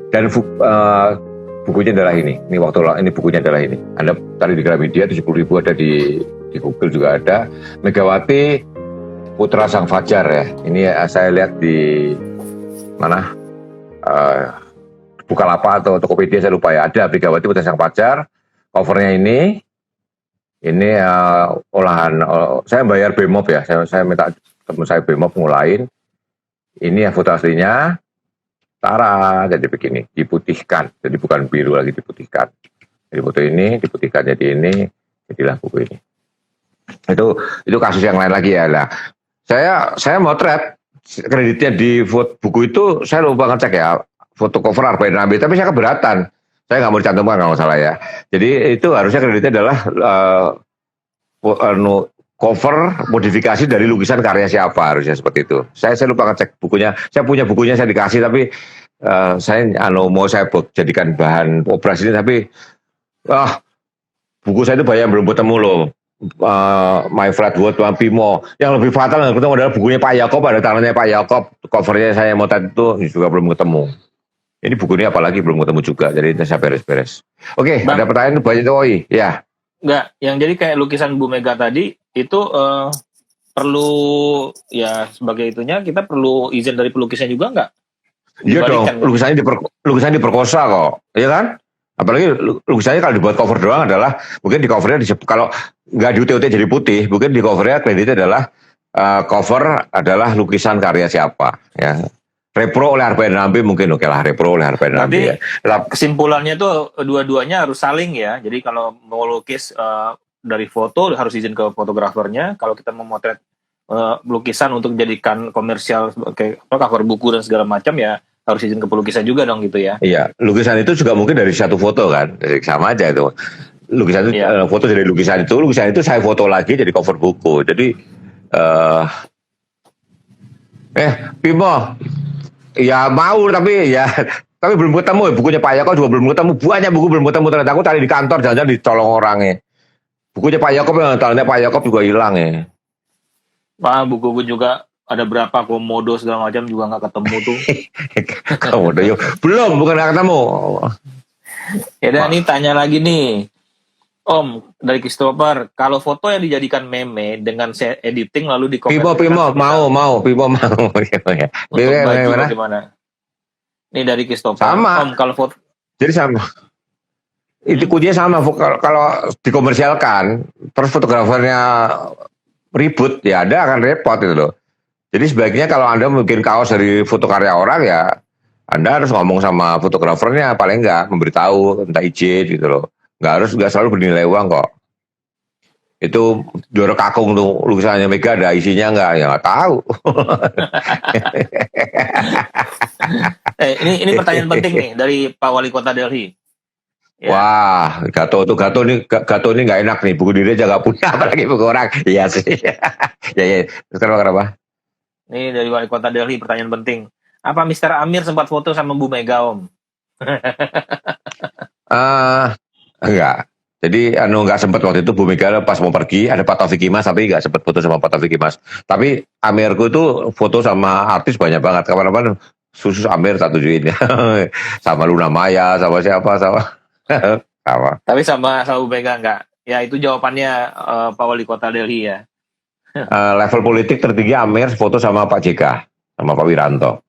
Dan bukunya adalah ini bukunya adalah ini. Anda cari di Gramedia 70.000 ada di Google juga ada. Megawati Putra Sang Fajar ya. Ini saya lihat di mana Bukalapak atau Tokopedia saya lupa ya. Ada Megawati Putra Sang Fajar. Covernya ini olahan. Saya bayar BMOP ya. Saya minta teman saya BMOP ngulain. Ini foto aslinya. Tara, jadi begini, diputihkan. Jadi bukan biru lagi, diputihkan. Jadi foto ini diputihkan jadi ini, jadilah buku ini. Itu kasus yang lain lagi ya lah. Saya motret kreditnya di buku itu saya lupa ngecek ya foto cover Arba'in Nawawiyah, tapi saya keberatan. Saya nggak mau dicantumkan kalau salah ya. Jadi itu harusnya kreditnya adalah cover modifikasi dari lukisan karya siapa, harusnya seperti itu. Saya lupa ngecek bukunya. Saya punya bukunya, saya dikasih tapi saya mau saya jadikan bahan operasi ini, tapi buku saya itu banyak belum ketemu loh. My Flat World, Pimo. Yang lebih fatal yang ketemu adalah bukunya Pak Yakob, ada tangannya Pak Yakob, covernya saya motret itu juga belum ketemu. Ini buku ini apalagi belum ketemu juga, jadi saya beres-beres. Oke, ada pertanyaan banyak tuh, ya. Enggak, yang jadi kayak lukisan Bu Mega tadi itu perlu ya sebagai itunya kita perlu izin dari pelukisnya juga enggak? Iya dong, lukisannya diperkosa kok, iya kan? Apalagi lukisannya kalau dibuat cover doang adalah mungkin di covernya kalau nggak di UT jadi putih, mungkin di covernya kreditnya adalah cover adalah lukisan karya siapa, ya. Repro oleh Arba'in Nawawiyah mungkin oke lah, repro oleh Arba'in Nawawiyah. Tapi kesimpulannya tuh dua-duanya harus saling ya. Jadi kalau mau lukis dari foto harus izin ke fotografernya. Kalau kita memotret lukisan untuk jadikan komersial kayak cover buku dan segala macam ya harus izin ke pelukisan juga dong gitu ya. Iya, lukisan itu juga mungkin dari satu foto kan, sama aja itu. Lukisan itu foto dari lukisan itu saya foto lagi jadi cover buku. Jadi Bimo, ya mau tapi belum ketemu bukunya Pak Yakob juga belum ketemu, banyak buku belum ketemu, ternyata aku tadi di kantor jangan-jangan dicolong orangnya. Bukunya Pak Yakob yang tangannya Pak Yakob juga hilang ya. Buku juga ada berapa komodo segala macam juga nggak ketemu tuh. Komodo bukan nggak ketemu. Ya dan ini tanya lagi nih, Om dari Christopher, kalau foto yang dijadikan meme dengan editing lalu Pimo mau. Ya. Untuk baju bagaimana? Ini dari Christopher. Sama. Om kalau foto. Jadi sama. Itu kuncinya sama. Kalau dikomersialkan, terus fotografernya ribut, ya Anda akan repot itu loh. Jadi sebaiknya kalau Anda bikin kaos dari foto karya orang ya, Anda harus ngomong sama fotografernya, paling enggak memberitahu, minta izin gitu loh. Nggak selalu bernilai uang kok. Itu Doro Kakung tuh lukisannya Mega ada isinya nggak? Ya nggak tahu. Ini pertanyaan penting nih dari Pak Wali Kota Delhi. Ya. Wah, Gato ini nggak enak nih. Buku diri aja nggak punya, apalagi buku orang. Iya sih. ya. Kenapa? Ini dari Wali Kota Delhi pertanyaan penting. Apa Mr. Amir sempat foto sama Bu Mega, Om? Enggak. Jadi nggak sempat waktu itu Bu Mega pas mau pergi ada Pak Taufik Kimas, tapi nggak sempat foto sama Pak Taufik Kimas. Tapi Amirku itu foto sama artis banyak banget. Kapan-kapan khusus Amir tak tujuin ya. Sama Luna Maya, sama siapa, sama. Tapi sama Bu Mega enggak? Ya itu jawabannya Pak Wali Kota Delhi ya. Level politik tertinggi Amir foto sama Pak JK, sama Pak Wiranto.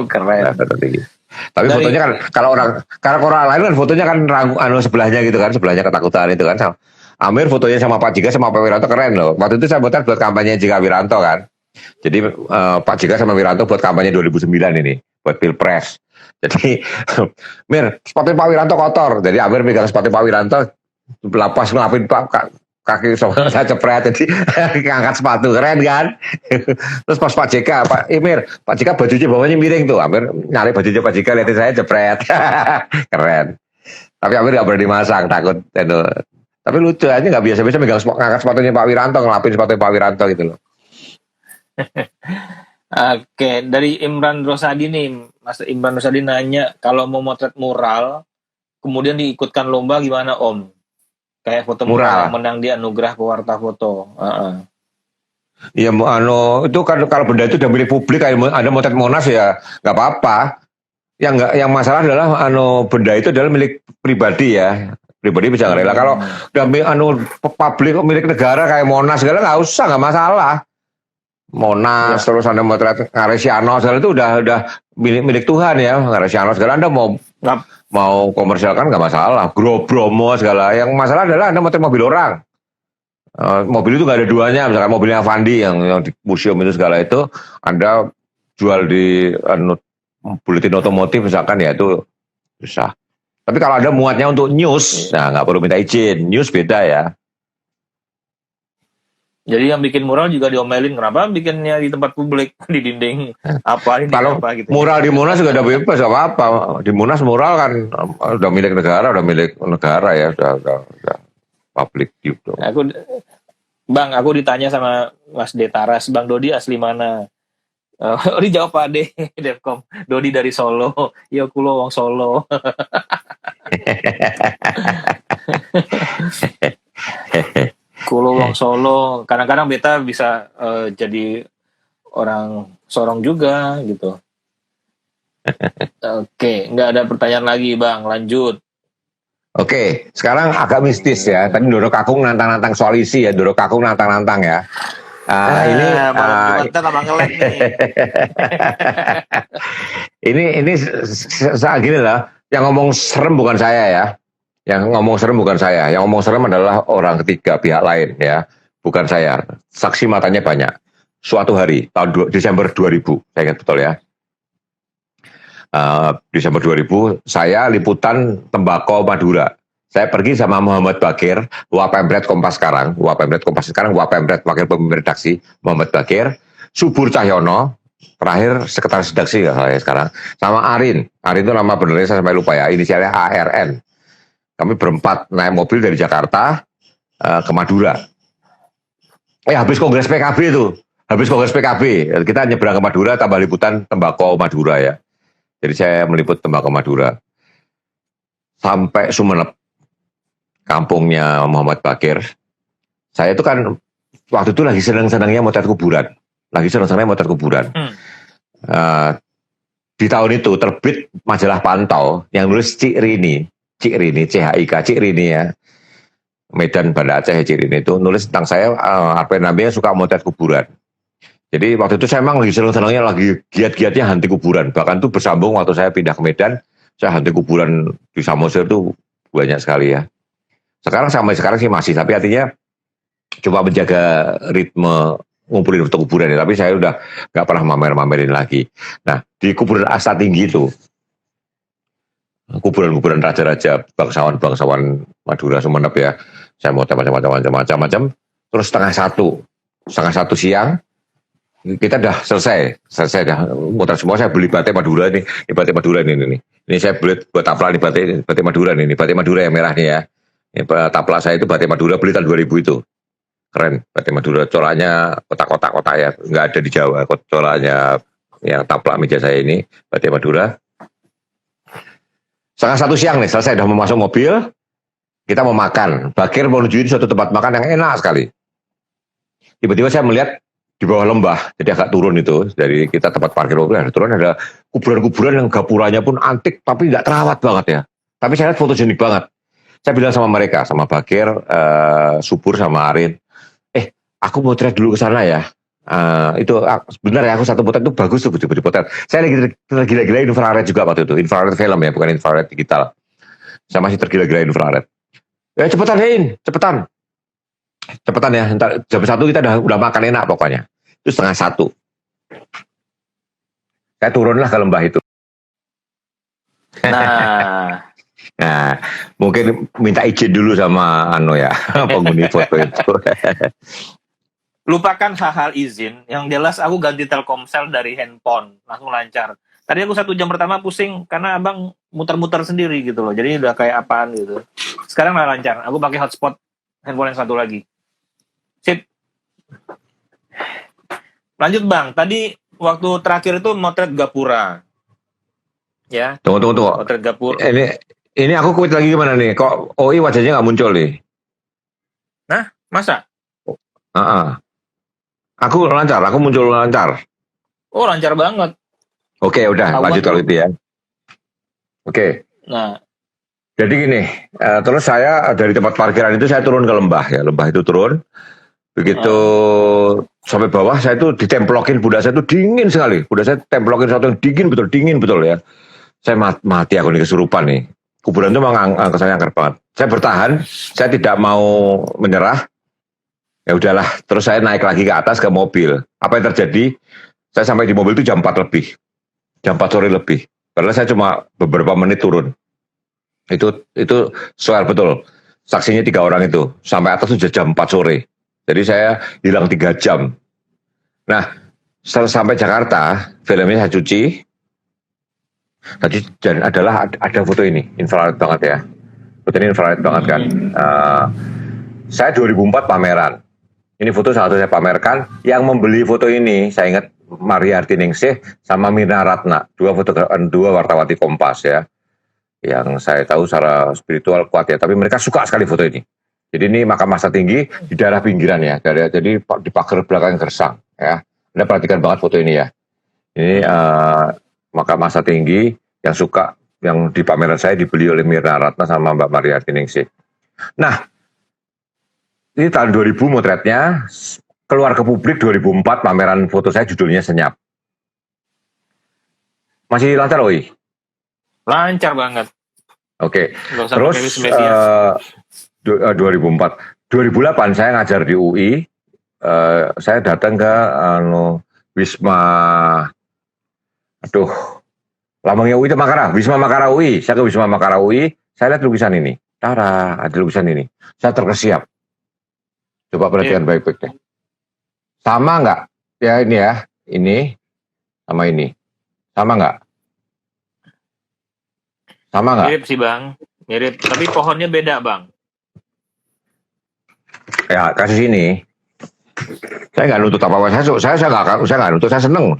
Keren. Level tertinggi. Tapi fotonya kan kalau orang lain kan fotonya kan sebelahnya gitu kan, sebelahnya ketakutan itu kan. Amir fotonya sama Pak JK sama Pak Wiranto keren loh. Waktu itu saya buat kampanye JK Wiranto kan. Jadi Pak JK sama Wiranto buat kampanye 2009 ini, buat Pilpres. Jadi Mir, sepatu Pak Wiranto kotor. Jadi Amir pegang sepatu Pak Wiranto, ngelapin kaki saya cepret, jadi ngangkat sepatu, keren kan. Terus pas Pak JK, Pak JK bajunya bawahnya miring tuh, Amir nyari bajunya Pak JK, liatin saya cepret. Keren. Tapi Amir gak berani masang, takut itu. Tapi lucu aja, gak biasa-biasa megang ngangkat sepatunya Pak Wiranto, ngelapin sepatu Pak Wiranto gitu loh. Oke, dari Imran Rosadi nih, Mas Imran Rosadi nanya, kalau mau motret mural, kemudian diikutkan lomba gimana Om? Kayak foto mural yang menang di anugerah pewarta foto. Ya, itu kan kalau benda itu udah milik publik, ada motret Monas ya nggak apa-apa. yang masalah adalah benda itu adalah milik pribadi ya. Pribadi bisa nggak rela. Kalau udah publik milik negara kayak Monas segala nggak usah, nggak masalah. Monas Iya. terus Anda motret Aresiano segala itu udah milik Tuhan ya. Aresiano segala Anda Nggak, mau komersialkan nggak masalah. Bromo segala. Yang masalah adalah Anda motret mobil orang. Mobil itu nggak ada duanya, misalkan mobilnya Avandi yang di museum itu segala itu Anda jual di buletin otomotif misalkan ya itu bisa. Tapi kalau ada muatnya untuk news, nah nggak perlu minta izin. News beda ya. jadi yang bikin mural juga diomelin, kenapa bikinnya di tempat publik, di dinding apa ini Kalau apa gitu. mural di Monas juga udah bebas, gak apa-apa. Di Monas mural kan udah milik negara ya, udah public gitu. Aku ditanya sama Mas Detaras, Bang Dodi asli mana? Dijawab Pak D, Devkom. Dodi dari Solo. Iya kulo wong Solo. Kulo wong Solo. Kadang-kadang beta bisa jadi orang Sorong juga gitu. Oke, nggak ada pertanyaan lagi Bang, lanjut. Oke, sekarang agak mistis ya. Tadi Doro Kakung nantang-nantang soal isi ya, Doro Kakung nantang-nantang ya. Ini kita tambah ngelek nih. ini gini lah, yang ngomong serem bukan saya ya. Yang ngomong serem bukan saya. Yang ngomong serem adalah orang ketiga, pihak lain ya. Bukan saya. Saksi matanya banyak. Suatu hari, Desember 2000, saya ingat betul ya. Desember 2000, saya liputan tembakau Madura. Saya pergi sama Muhammad Bakir, Wapemret Kompas sekarang, Wapemret Wakil Pemimpin Redaksi, Muhammad Bakir, Subur Cahyono, terakhir Sekretaris Redaksi saya sekarang, sama Arin. Arin itu nama benernya saya sampai lupa ya, inisialnya ARN. Kami berempat naik mobil dari Jakarta ke Madura. Habis Kongres PKB itu, kita nyebrang ke Madura, tambah liputan tembakau Madura ya. Jadi saya meliput tembakau Madura. Sampai Sumeneb, kampungnya Muhammad Bakir. Saya itu kan waktu itu lagi senang-senangnya motret kuburan. Di tahun itu terbit majalah Pantau yang nulis Cik Rini, CHIK, Cik Rini ya. Medan Banda Aceh, Cik Rini itu nulis tentang saya, apa namanya, suka motret kuburan. Jadi waktu itu saya memang lagi senang-senangnya, lagi giat-giatnya hanti kuburan. Bahkan itu bersambung waktu saya pindah ke Medan, saya hanti kuburan di Samosir itu banyak sekali ya. Sampai sekarang sih masih, tapi artinya coba menjaga ritme ngumpulin foto kuburan ya. Tapi saya udah nggak pernah mamerin lagi. Nah, di kuburan Asta Tinggi itu, kuburan raja-raja, bangsawan Madura, Sumeneb ya, saya mau macam-macam. Terus setengah satu siang, kita dah selesai dah muter semua. Saya beli batik Madura ini batik Madura ini saya beli buat tapla ini batik Madura ini batik Madura yang merah nih ya. Ini tapla saya itu batik Madura, beli tahun 2000 itu, keren batik Madura, coraknya kotak-kotak ya, nggak ada di Jawa coraknya. Yang tapla meja saya ini batik Madura. Setengah satu siang nih selesai, udah mau masuk mobil, kita mau makan. Bakir mau menuju suatu tempat makan yang enak sekali. Tiba-tiba saya melihat di bawah lembah, jadi agak turun itu, dari kita tempat parkir mobil, ada kuburan-kuburan yang gapuranya pun antik, tapi nggak terawat banget ya. Tapi saya lihat fotogenik banget. Saya bilang sama mereka, sama Bakir, Subur, sama Arin, aku mau trek dulu ke sana ya. Itu benar ya, aku satu potret itu bagus tuh di potret. Saya lagi tergila-gila infrared juga waktu itu, infrared film ya, bukan infrared digital. Saya masih tergila-gila infrared. Ya cepetan ya, ntar jam 1 kita udah makan enak pokoknya. Itu setengah 1. Saya turunlah ke lembah itu. Nah, mungkin minta izin dulu sama penghuni foto itu. Lupakan hal-hal izin, yang jelas aku ganti Telkomsel dari handphone, langsung lancar. Tadi aku 1 jam pertama pusing karena abang muter-muter sendiri gitu loh, jadi udah kayak apaan gitu. Sekarang malah lancar, aku pakai hotspot handphone yang satu lagi. Sip. Lanjut bang, tadi waktu terakhir itu motret Gapura. Ya. Tunggu. Motret Gapura. Ini aku quit lagi gimana nih? Kok OI wajahnya nggak muncul nih? Nah, masa? Aku muncul lancar. Oh, lancar banget. Oke, udah lanjut kalau itu ya. Oke. Nah, Jadi gini, terus saya dari tempat parkiran itu saya turun ke lembah ya, lembah itu turun. Begitu sampai bawah saya itu ditemplokin, bunda saya itu dingin sekali. Bunda saya templokin satu yang dingin betul ya. Saya mati aku nih kesurupan nih. Kuburan itu memang kesannya angker banget. Saya bertahan, saya tidak mau menyerah. Ya udahlah, terus saya naik lagi ke atas ke mobil. Apa yang terjadi? Saya sampai di mobil itu jam 4 lebih. Jam 4 sore lebih. Padahal saya cuma beberapa menit turun. Itu soal betul. Saksinya 3 orang itu. Sampai atas sudah jam 4 sore. Jadi saya hilang 3 jam. Nah, setelah sampai Jakarta, filmnya saya cuci. Tadi dan ada foto ini, infrared banget ya. Foto ini infrared banget kan. Saya 2004 pameran. Ini foto salah satu saya pamerkan. Yang membeli foto ini, saya ingat Maria Artiningsih sama Mirna Ratna, dua wartawati Kompas ya. Yang saya tahu secara spiritual kuat ya, tapi mereka suka sekali foto ini. Jadi ini makam masa tinggi di daerah pinggiran ya, jadi di pagar belakang Gersang ya. Anda perhatikan banget foto ini ya. Ini makam masa tinggi yang di pameran saya dibeli oleh Mirna Ratna sama Mbak Maria Artiningsih. Nah, ini tahun 2000 motretnya, keluar ke publik 2004 pameran foto saya judulnya Senyap. Masih lancar, Oi? lancar banget. Oke. Nggak usah Terus pakai wismedia. 2004, 2008 saya ngajar di UI. Saya datang ke Wisma, lambangnya UI itu Makara, Wisma Makara UI. Saya ke Wisma Makara UI, saya lihat lukisan ini. Tara, ada lukisan ini. Saya terkesiap. Coba perhatikan baik-baik deh. Sama nggak? Ya ini ya, ini sama ini. Sama nggak? Sama nggak? Mirip sih bang, mirip. Tapi pohonnya beda bang. Ya kasus ini, saya nggak nuntut apa-apa. Saya nggak nuntut. Saya seneng.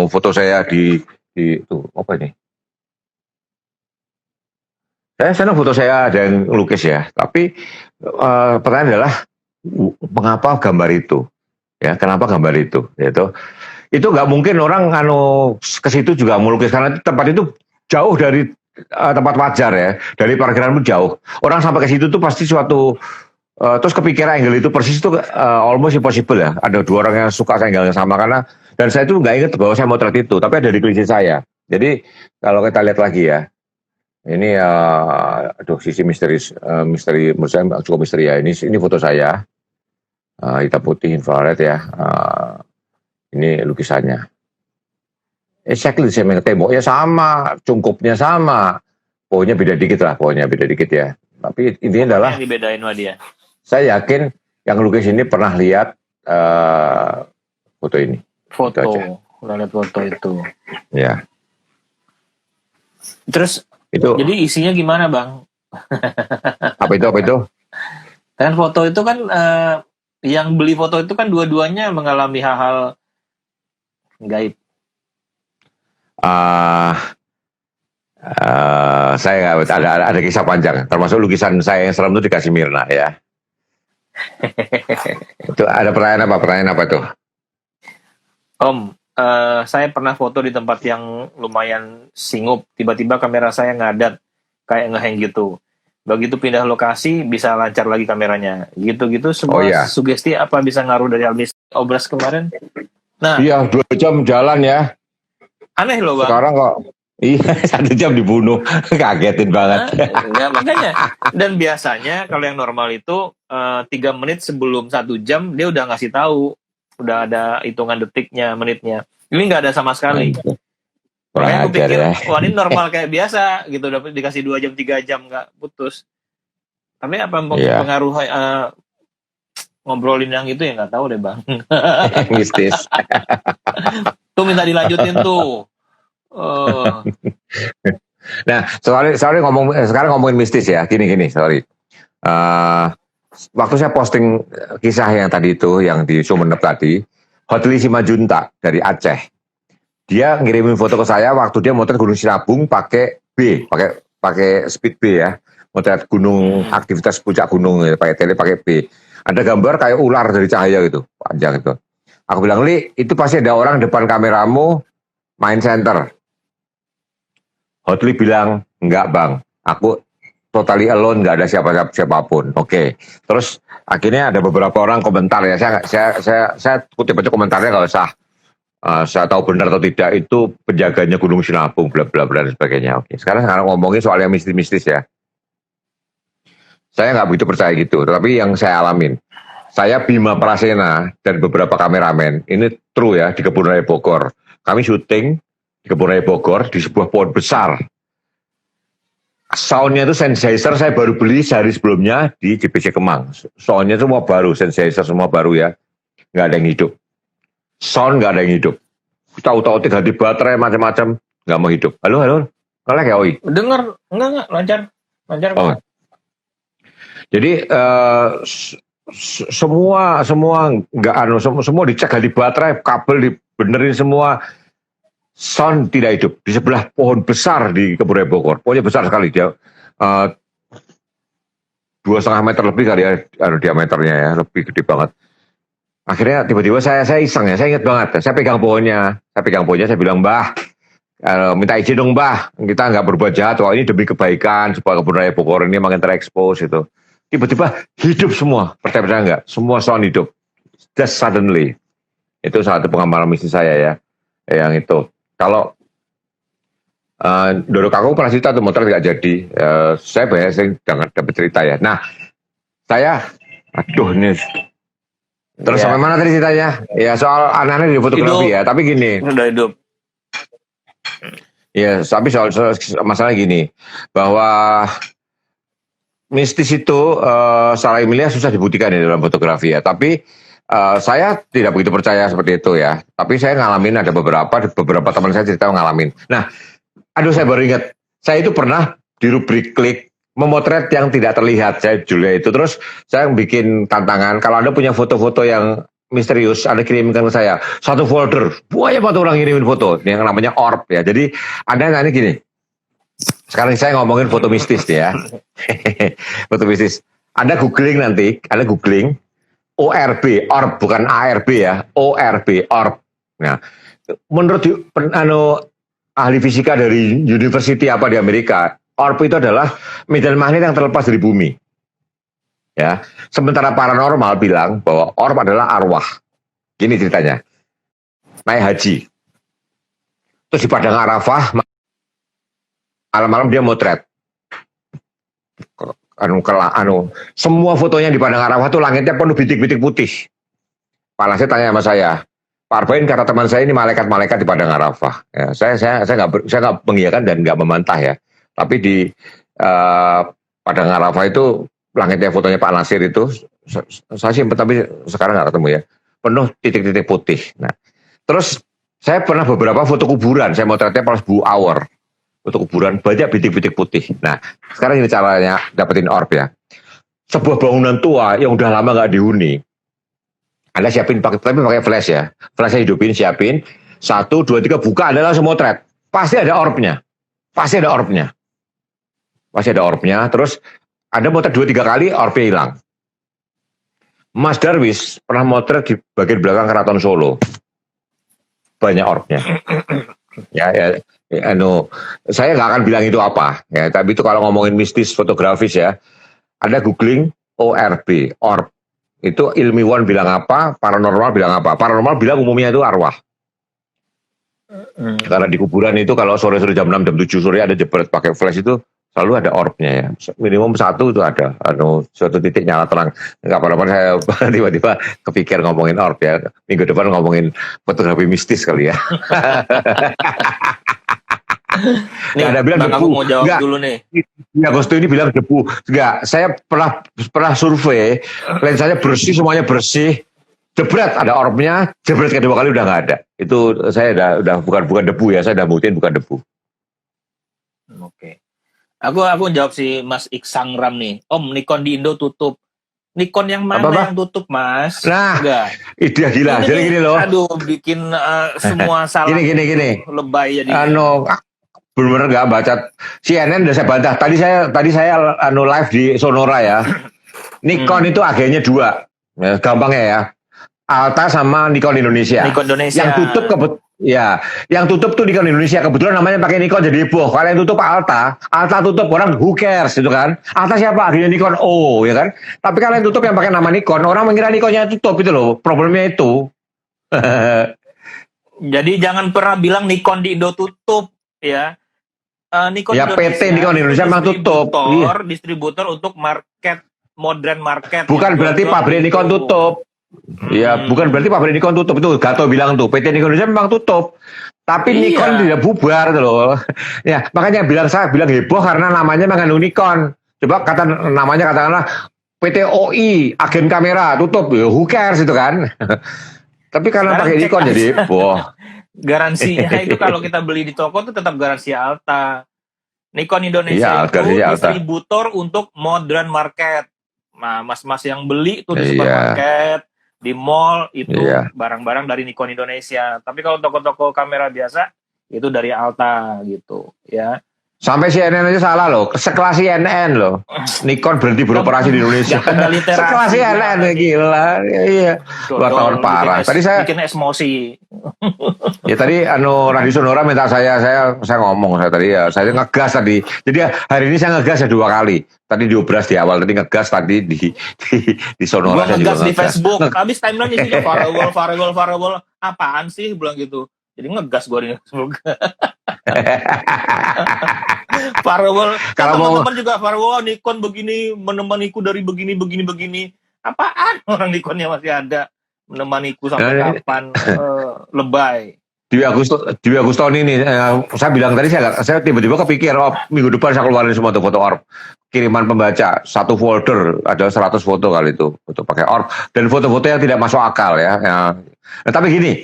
Foto saya di itu apa ini? Saya senang foto saya ada yang lukis ya. Tapi pertanyaan adalah mengapa gambar itu? Ya, kenapa gambar itu? Itu nggak mungkin orang ke situ juga melukis karena tempat itu jauh dari tempat wajar ya, dari parkiran pun jauh. Orang sampai ke situ tuh pasti suatu terus kepikiran angle itu persis itu almost impossible ya. Ada 2 orang yang suka angle yang sama karena dan saya itu nggak ingat bahwa saya motret itu, tapi ada di klise saya. Jadi kalau kita lihat lagi ya, ini sisi misteri menurut saya cukup misteri ya. Ini foto saya hitam putih infrared ya. Ini lukisannya. Exactly same, temboknya sama, cungkupnya sama, pohonnya beda dikit ya. Tapi intinya adalah yang dibedain sama dia. Saya yakin yang lukis ini pernah lihat foto ini. Foto, udah lihat foto itu. Ya. Terus itu. Jadi isinya gimana bang? Apa itu? Kan foto itu kan yang beli foto itu kan dua-duanya mengalami hal-hal gaib. Saya ada kisah panjang, termasuk lukisan saya yang serem itu dikasih Mirna ya. Itu ada pertanyaan apa tuh? Om, saya pernah foto di tempat yang lumayan singup, tiba-tiba kamera saya ngadat kayak ngehang gitu. Begitu pindah lokasi bisa lancar lagi kameranya. Gitu-gitu semua sugesti apa bisa ngaruh dari habis obras kemarin? Nah, iya 2 jam jalan ya. Aneh loh bang. Sekarang kok 1 jam dibunuh, kagetin banget. Ya, makanya. Dan biasanya kalau yang normal itu 3 menit sebelum 1 jam dia udah ngasih tahu, udah ada hitungan detiknya, menitnya. Ini nggak ada sama sekali. Makanya aku pikir, wah ini normal kayak biasa gitu, dapat dikasih 2 jam 3 jam nggak putus. Tapi apa pengaruh ngobrolin yang itu ya nggak tahu deh bang. Mistis. Tuh minta dilanjutin tuh. Nah, sorry sekarang ngomongin mistis ya. Gini, sorry. Waktu saya posting kisah yang tadi itu, yang di Sumeneb tadi, Hoteli Simajunta dari Aceh. Dia ngirimin foto ke saya waktu dia motret Gunung Sinabung pakai speed B ya. Motret gunung, aktivitas puncak gunung ya, pakai B. Ada gambar kayak ular dari cahaya gitu, panjang itu. Aku bilang, Li, itu pasti ada orang depan kameramu main center. Hotly bilang, enggak bang, aku totally alone, nggak ada siapapun. Oke. Terus akhirnya ada beberapa orang komentar ya. Saya kutip aja komentarnya nggak usah. Saya tahu benar atau tidak itu penjaganya Gunung Sinabung, bla bla bla dan sebagainya. Oke. Sekarang ngomongin soal yang mistis-mistis ya. Saya nggak begitu percaya gitu. Tapi yang saya alamin, saya Bima Prasena dan beberapa kameramen ini true ya di Kebun Raya Bogor. Kami syuting di Kebun Raya Bogor di sebuah pohon besar. Soundnya itu Sennheiser saya baru beli sehari sebelumnya di JBC Kemang. Soundnya semua baru, Sennheiser semua baru ya, nggak ada yang hidup. Sound nggak ada yang hidup. Tahu-tahu ganti baterai macam-macam nggak mau hidup. Halo, ngelek ya Oi? Dengar, enggak lancar. Oh. Jadi semua nggak semua dicek ganti baterai, kabel dibenerin semua. Sound tidak hidup di sebelah pohon besar di Kebun Raya Bogor. Pohonnya besar sekali dia, 2,5 meter lebih kali ya, diameternya ya, lebih gede banget. Akhirnya tiba-tiba saya iseng ya, saya ingat banget. Saya pegang pohonnya, saya bilang Mbah, minta izin dong Mbah, kita nggak berbuat jahat. Wah ini demi kebaikan supaya Kebun Raya Bogor ini makin terekspos itu. Tiba-tiba hidup semua, percaya nggak? Semua sound hidup, just suddenly. Itu satu pengamalan misi saya ya, yang itu. Kalau Doro Kaku pernah cerita tuh motor tidak jadi, saya banyak sering dapat cerita ya. Nah, saya, aduh nih, terus sampai mana tadi ceritanya? Ya soal aneh-aneh di fotografi ya. Tapi gini, udah hidup. Ya, tapi soal masalah gini, bahwa mistis itu secara ilmiah susah dibuktikan di dalam fotografi ya. Tapi saya tidak begitu percaya seperti itu ya. Tapi saya ngalamin, ada beberapa teman saya cerita ngalamin. Nah, saya baru ingat, saya itu pernah di rubrik klik memotret yang tidak terlihat, saya judulnya itu. Terus saya bikin tantangan, kalau Anda punya foto-foto yang misterius, Anda kirimkan ke saya. Satu folder, banyak banget orang kirimin foto, yang namanya orb ya. Jadi Anda nanti gini, sekarang saya ngomongin foto mistis ya. Foto mistis. Anda googling ORB, orb bukan ARB ya, ORB, orb. Nah, menurut ahli fisika dari university apa di Amerika, orb itu adalah medan magnet yang terlepas dari bumi. Ya, sementara paranormal bilang bahwa orb adalah arwah. Gini ceritanya, naik haji, terus di Padang Arafah, malam-malam dia motret. Semua fotonya di Padang Arafah tuh langitnya penuh bintik-bintik putih. Palasnya tanya sama saya, Pak Arbain kata teman saya ini malaikat-malaikat di Padang Arafah. Ya, saya nggak mengiyakan dan nggak membantah ya. Tapi di Padang Arafah itu langitnya fotonya Pak Nasir itu saya simpen tapi sekarang nggak ketemu ya. Penuh titik-titik putih. Nah, terus saya pernah beberapa foto kuburan. Saya motretnya pas Blue Hour. Untuk kuburan banyak bintik-bintik putih. Nah, sekarang ini caranya dapetin orb ya. Sebuah bangunan tua yang udah lama nggak dihuni. Anda siapin pakai flash ya. Flashnya hidupin, siapin. 1, 2, 3 buka, Anda langsung motret. Pasti ada orbnya. Terus Anda motret 2-3 kali, orbnya hilang. Mas Darwis pernah motret di bagian belakang Keraton Solo. Banyak orbnya. Saya nggak akan bilang itu apa ya, tapi itu kalau ngomongin mistis fotografis ya, Anda googling ORB, orb, itu ilmuwan bilang apa, paranormal bilang apa. Paranormal bilang umumnya itu arwah. Karena di kuburan itu kalau sore-sore jam 6, jam 7 sore ada jebret pakai flash itu selalu ada orbnya ya, minimum 1 itu ada, suatu titik nyala terang. Nggak apa-apa saya tiba-tiba kepikir ngomongin orb ya, minggu depan ngomongin fotografi mistis kali ya. Nih, ada bilang debu. Aku mau jawab enggak, dulu nih. Ya, Agosto ini bilang debu. Enggak, saya pernah survei, lensanya bersih, semuanya bersih. Jebret ada orbnya, jebret kedua kali udah nggak ada. Itu saya udah bukan debu ya, saya udah buktiin bukan debu. Oke. Aku jawab si Mas Iksang Ram nih. Om, Nikon di Indo tutup. Nikon yang mana yang tutup, Mas? Nah, ide gila. Jadi gini loh. Aduh, bikin semua salah. Gini. Lebay jadi. Bener-bener nggak baca CNN udah saya bantah. Tadi saya live di Sonora ya. Nikon itu agennya 2. Ya, gampangnya ya. Alta sama Nikon Indonesia. Nikon Indonesia. Ya, yang tutup tuh Nikon Indonesia. Kebetulan namanya pakai Nikon jadi heboh. Kalau yang tutup Alta, Alta tutup orang who cares gitu kan. Alta siapa? Akhirnya Nikon, oh ya kan. Tapi kalau yang tutup yang pakai nama Nikon, orang mengira Nikonnya tutup itu loh. Problemnya itu. Jadi jangan pernah bilang Nikon di Indo tutup ya. Nikon Ya PT Nikon Indonesia memang tutup. Iya. Distributor untuk modern market. Bukan berarti pabrik Nikon tutup. Ya, bukan berarti pabrik Nikon tutup. Itu Gato bilang tuh, PT Nikon Indonesia memang tutup. Tapi Nikon tidak bubar tuh loh. Ya, makanya saya bilang heboh karena namanya mengandung Nikon. Coba namanya katakanlah PT OI, agen kamera tutup. Ya, who cares itu kan. Tapi karena pakai Nikon jadi heboh. Garansinya itu kalau kita beli di toko itu tetap garansi Alta. Nikon Indonesia itu distributor untuk modern market. Nah, mas-mas yang beli tuh di supermarket, di mall itu barang-barang dari Nikon Indonesia. Tapi kalau toko-toko kamera biasa itu dari Alta gitu, ya. Sampai CNN aja salah loh, sekelas CNN loh. Nikon berhenti beroperasi di Indonesia. Sekelas CNN gila, iya. Wartawan parah. Tadi saya bikin emosi. Ya tadi Radio Sonora minta saya ngomong saya ngegas tadi. Jadi hari ini saya ngegas ya 2 kali. Tadi diobras di awal, tadi ngegas tadi di Sonora. Gua ngegas di Facebook. Habis timeline isinya firewall. Apaan sih bilang gitu. Jadi ngegas gue di Facebook. Firewall. Kalau teman-teman juga firewall Nikon begini menemaniku dari begini. Apaan orang Nikonnya masih ada menemaniku sampai kapan? Lebay. Dwi Agustoni ini saya bilang tadi saya tiba-tiba kepikir minggu depan saya keluarin semua tuh foto orb kiriman pembaca, satu folder ada 100 foto kali itu foto pakai orb dan foto-foto yang tidak masuk akal ya. Nah, tapi gini,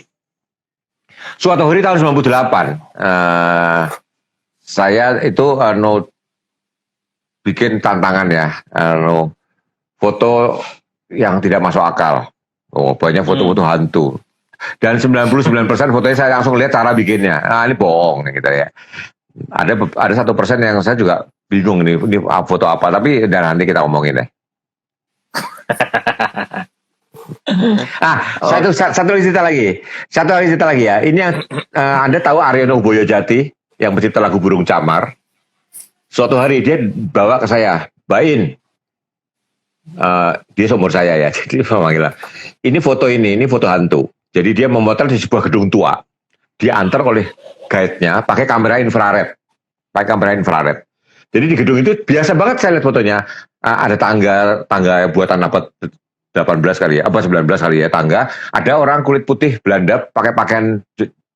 suatu hari tahun 98 saya itu bikin tantangan ya, foto yang tidak masuk akal. Banyak foto-foto hantu. Dan 99% fotonya saya langsung lihat cara bikinnya. Nah, ini bohong gitu ya. Ada 1% yang saya juga bingung ini foto apa, tapi nanti kita omongin deh. Satu cerita lagi ya. Ini yang Anda tahu Aryono Boyojati yang pencipta lagu Burung Camar. Suatu hari dia bawa ke saya, Bain. Dia seumur saya ya, jadi memanggil. Ini foto hantu. Jadi dia memotret di sebuah gedung tua. Diantar oleh guide-nya pakai kamera infrared. Jadi di gedung itu biasa banget saya lihat fotonya. Ada tangga buatan abad 18 kali ya, 19 kali ya tangga. Ada orang kulit putih Belanda pakai pakaian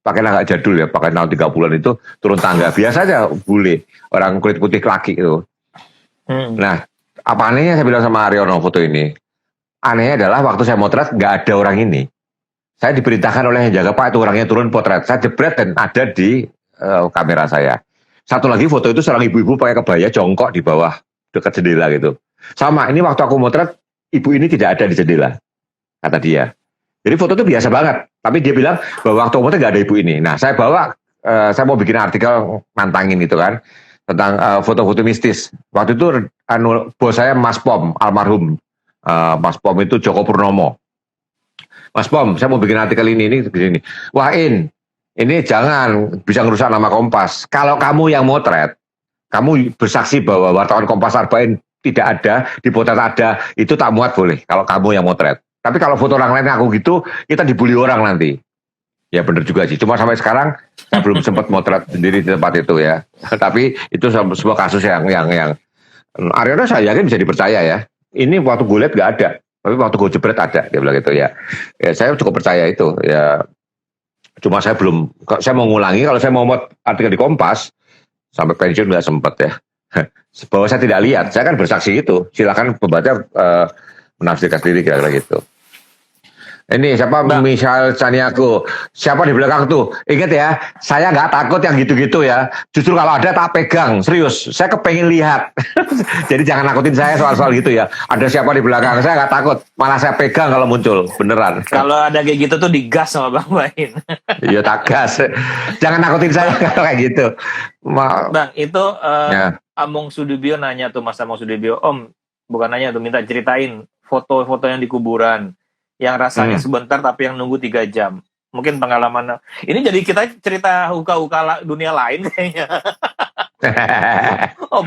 agak jadul ya, pakai tahun 30-an itu turun tangga. Biasa aja bule, orang kulit putih laki itu. Nah, apa anehnya saya bilang sama Aryono foto ini? Anehnya adalah waktu saya motret nggak ada orang ini. Saya diperintahkan oleh yang jaga, Pak itu orangnya turun potret. Saya jebret dan ada di kamera saya. Satu lagi foto itu seorang ibu-ibu pakai kebaya jongkok di bawah dekat jendela gitu. Sama, ini waktu aku motret ibu ini tidak ada di jendela, kata dia. Jadi foto itu biasa banget. Tapi dia bilang bahwa waktu motret nggak ada ibu ini. Nah saya saya mau bikin artikel nantangin gitu kan tentang foto-foto mistis. Waktu itu bos saya Mas Pom almarhum. Mas Pom itu Joko Purnomo. Mas Pom, saya mau bikin artikel ini begini. Wah ini jangan bisa ngerusak nama Kompas. Kalau kamu yang motret, kamu bersaksi bahwa wartawan Kompas Arba'in tidak ada, di potret ada, itu tak muat boleh. Kalau kamu yang motret. Tapi kalau foto orang lain aku gitu, kita dibully orang nanti. Ya benar juga sih. Cuma sampai sekarang saya belum sempat motret sendiri di tempat itu ya. Tapi itu sebuah kasus yang Aryono saya yakin bisa dipercaya ya. Ini waktu gue lihat nggak ada. Tapi waktu gue jebret ada, dia bilang gitu ya. Ya saya cukup percaya itu ya. Cuma saya mau ngulangi kalau saya mau artikel di Kompas sampai pensiun nggak sempat ya. Bahwa saya tidak lihat, saya kan bersaksi itu. Silakan pembaca menafsirkan sendiri kira-kira gitu. Ini siapa Michal Caniago? Siapa di belakang tuh? Ingat ya, saya nggak takut yang gitu-gitu ya. Justru kalau ada tak pegang, serius. Saya kepengen lihat. Jadi jangan nakutin saya soal-soal gitu ya. Ada siapa di belakang? Saya nggak takut. Malah saya pegang kalau muncul, beneran. Kalau ada kayak gitu tuh digas sama Bang Bain. Iya tak gas. Jangan nakutin saya kalau kayak gitu. Bang, itu Among Sudibyo nanya tuh Mas Among Sudibyo, Om, bukan nanya tuh minta ceritain foto-foto yang di kuburan. Yang rasanya sebentar tapi yang nunggu 3 jam. mungkin pengalaman. Ini jadi kita cerita uka-uka dunia lain kayaknya.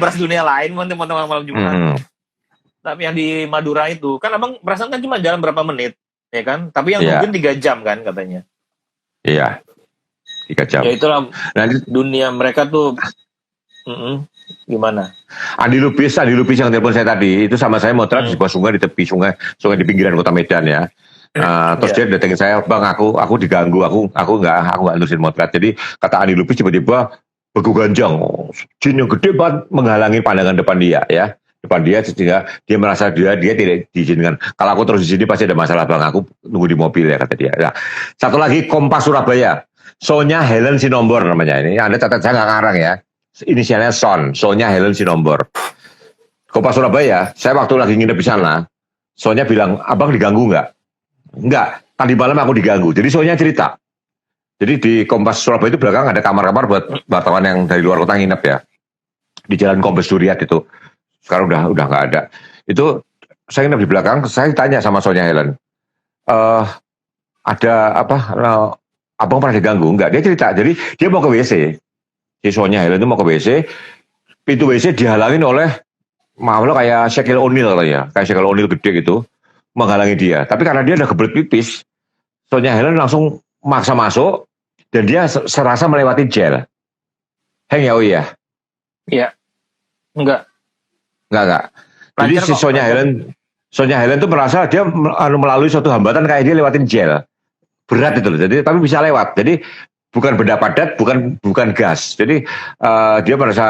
Beras dunia lain teman-teman malam Jumat. Tapi yang di Madura itu kan abang perasaan kan cuma jalan berapa menit, ya kan? Tapi yang mungkin 3 jam kan katanya. Iya, 3 jam. Ya itulah dunia mereka tuh. Gimana? Andi Lubis yang telepon saya tadi itu sama saya motret di sebuah sungai di tepi sungai di pinggiran kota Medan ya. Terus dia datengin saya, bang aku diganggu, aku nggak nurusin motret. Jadi kata Andi Lubis tiba-tiba begu ganjang, jin yang gede banget menghalangi pandangan depan dia ya. Depan dia sehingga dia merasa dia tidak diizinkan. Kalau aku terus di sini pasti ada masalah bang, aku nunggu di mobil ya kata dia. Nah, satu lagi Kompas Surabaya, Sonya Helen Sinombor namanya ini. Anda catat, saya nggak ngarang ya. Inisialnya Sonya Helen Sinombor. Kompas Surabaya, saya waktu lagi nginep di sana, Sonya bilang, abang diganggu nggak? Enggak, tadi malam aku diganggu. Jadi Sonya cerita. Jadi di Kompas Surabaya itu belakang ada kamar-kamar buat wartawan yang dari luar kota nginep ya. Di Jalan Kombes Duriat itu. Sekarang udah nggak ada. Itu saya nginep di belakang, saya tanya sama Sonya Helen, ada apa? Abang pernah diganggu? Enggak, dia cerita. Jadi dia mau ke WC. Si Sonya Helen itu mau ke WC, pintu WC dihalangin oleh kayak Shaquille O'Neal katanya, kayak Shaquille O'Neal gede gitu, menghalangi dia. Tapi karena dia udah kebelet pipis, Sonya Helen langsung maksa masuk dan dia serasa melewati jel. Heng ya, oh iya. Iya. Enggak. Jadi si Sonya Helen tuh merasa dia melalui suatu hambatan kayak dia lewatin jel. Berat itu loh. Jadi tapi bisa lewat. Jadi bukan benda padat, bukan gas. Jadi dia merasa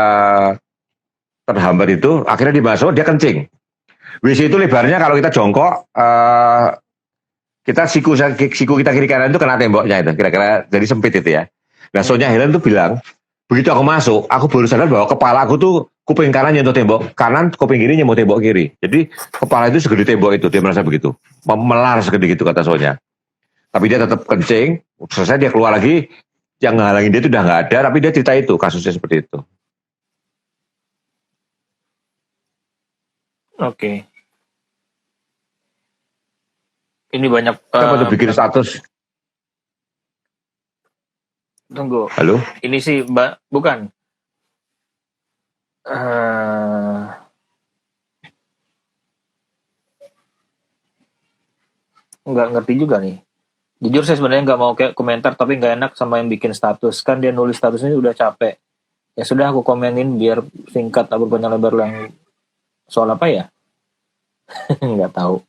terhambat itu, akhirnya dimasuk, dia kencing. WC itu lebarnya kalau kita jongkok, siku kita kiri kanan itu kena temboknya itu, kira-kira jadi sempit itu ya. Nah Sonya Helen tuh bilang, begitu aku masuk, aku baru sadar bahwa kepala aku tuh kuping kanan nyentuh tembok kanan, kuping kiri nyentuh tembok kiri. Jadi kepala itu segede tembok itu, dia merasa begitu, melar segede gitu kata Sonya. Tapi dia tetap kencing, selesai dia keluar lagi. Yang ngehalangin dia itu udah nggak ada, tapi dia cerita itu, kasusnya seperti itu. Oke. Ini banyak. Apa tuh bikin status? Tunggu. Halo? Ini sih, bukan. Nggak ngerti juga nih. Jujur saya sebenarnya nggak mau kayak komentar, tapi nggak enak sama yang bikin status. Kan dia nulis statusnya udah capek. Ya sudah aku komenin biar singkat, tak berpanjang lebar yang soal apa ya? Nggak tahu.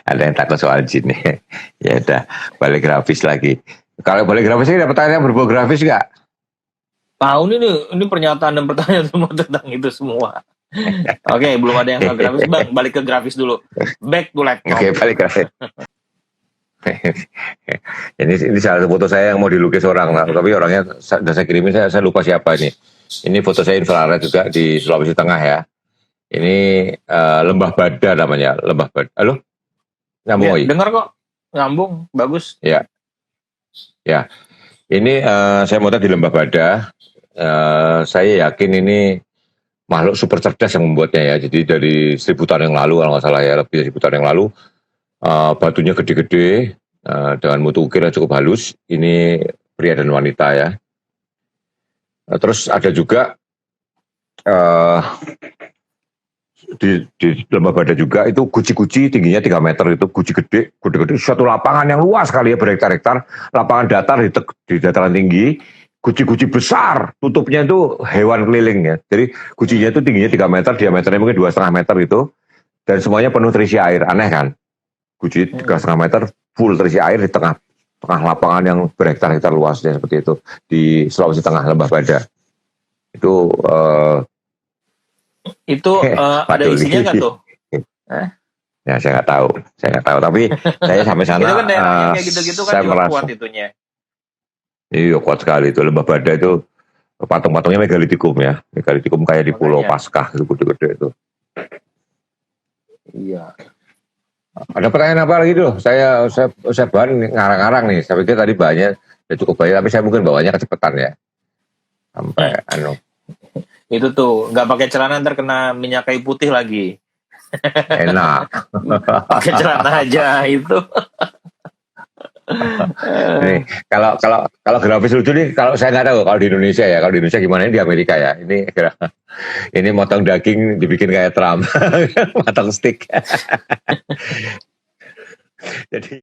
Ada yang takut soal jin nih. Ya udah, balik grafis lagi. Kalau balik grafis ini ada pertanyaan yang berbau grafis nggak? Tahu ini pernyataan dan pertanyaan semua tentang itu semua. Oke, belum ada yang nggak grafis. Bang, balik ke grafis dulu. Back to laptop. Oke, balik grafis. ini salah satu foto saya yang mau dilukis orang, tapi orangnya sudah saya kirimin, saya lupa siapa ini. Ini foto saya infrared juga di Sulawesi Tengah ya. Ini Lembah Bada namanya, Lembah Bada. Halo? Nyambung? Ya, dengar kok, nyambung, bagus. Ya. Ini saya mau di Lembah Bada. Saya yakin ini makhluk super cerdas yang membuatnya ya. Jadi dari 1000 tahun yang lalu, kalau nggak salah ya, lebih dari 1000 tahun yang lalu. Batunya gede-gede dengan mutu ukir yang cukup halus. Ini pria dan wanita ya. Terus ada juga di Lembah Bada juga itu guci-guci tingginya 3 meter, itu guci gede suatu lapangan yang luas sekali ya, berhektar-hektar, lapangan datar di dataran tinggi, guci-guci besar, tutupnya itu hewan keliling ya. Jadi gucinya itu tingginya 3 meter, diameternya mungkin 2,5 meter itu, dan semuanya penuh terisi air. Aneh kan? Guci 3,5 meter full terisi air di tengah lapangan yang berhektar-hektar luasnya seperti itu di Sulawesi Tengah, Lembah Bada. Itu ada isinya nggak tuh? Ya saya nggak tahu. Tapi saya sampai sana. Itu kan daerahnya kayak gitu-gitu kan juga merasa, kuat itunya. Iya kuat sekali itu. Lembah Bada itu patung-patungnya megalitikum ya, megalitikum kayak di Pulau Paskah itu gede-gede itu. Iya. Ada pertanyaan apa lagi tuh? Saya bahan ngarang-ngarang nih. Saya pikir tadi banyak, ya cukup banyak, tapi saya mungkin bawanya kecepatan ya. Sampai Itu tuh, nggak pakai celana ntar kena minyak kayu putih lagi. Enak. Pakai celana aja itu. Nih, kalau grafis lucu nih, kalau saya nggak tahu kalau di Indonesia ya, kalau di Indonesia gimana, ini di Amerika ya. Ini motong daging dibikin kayak Trump, motong stick. Jadi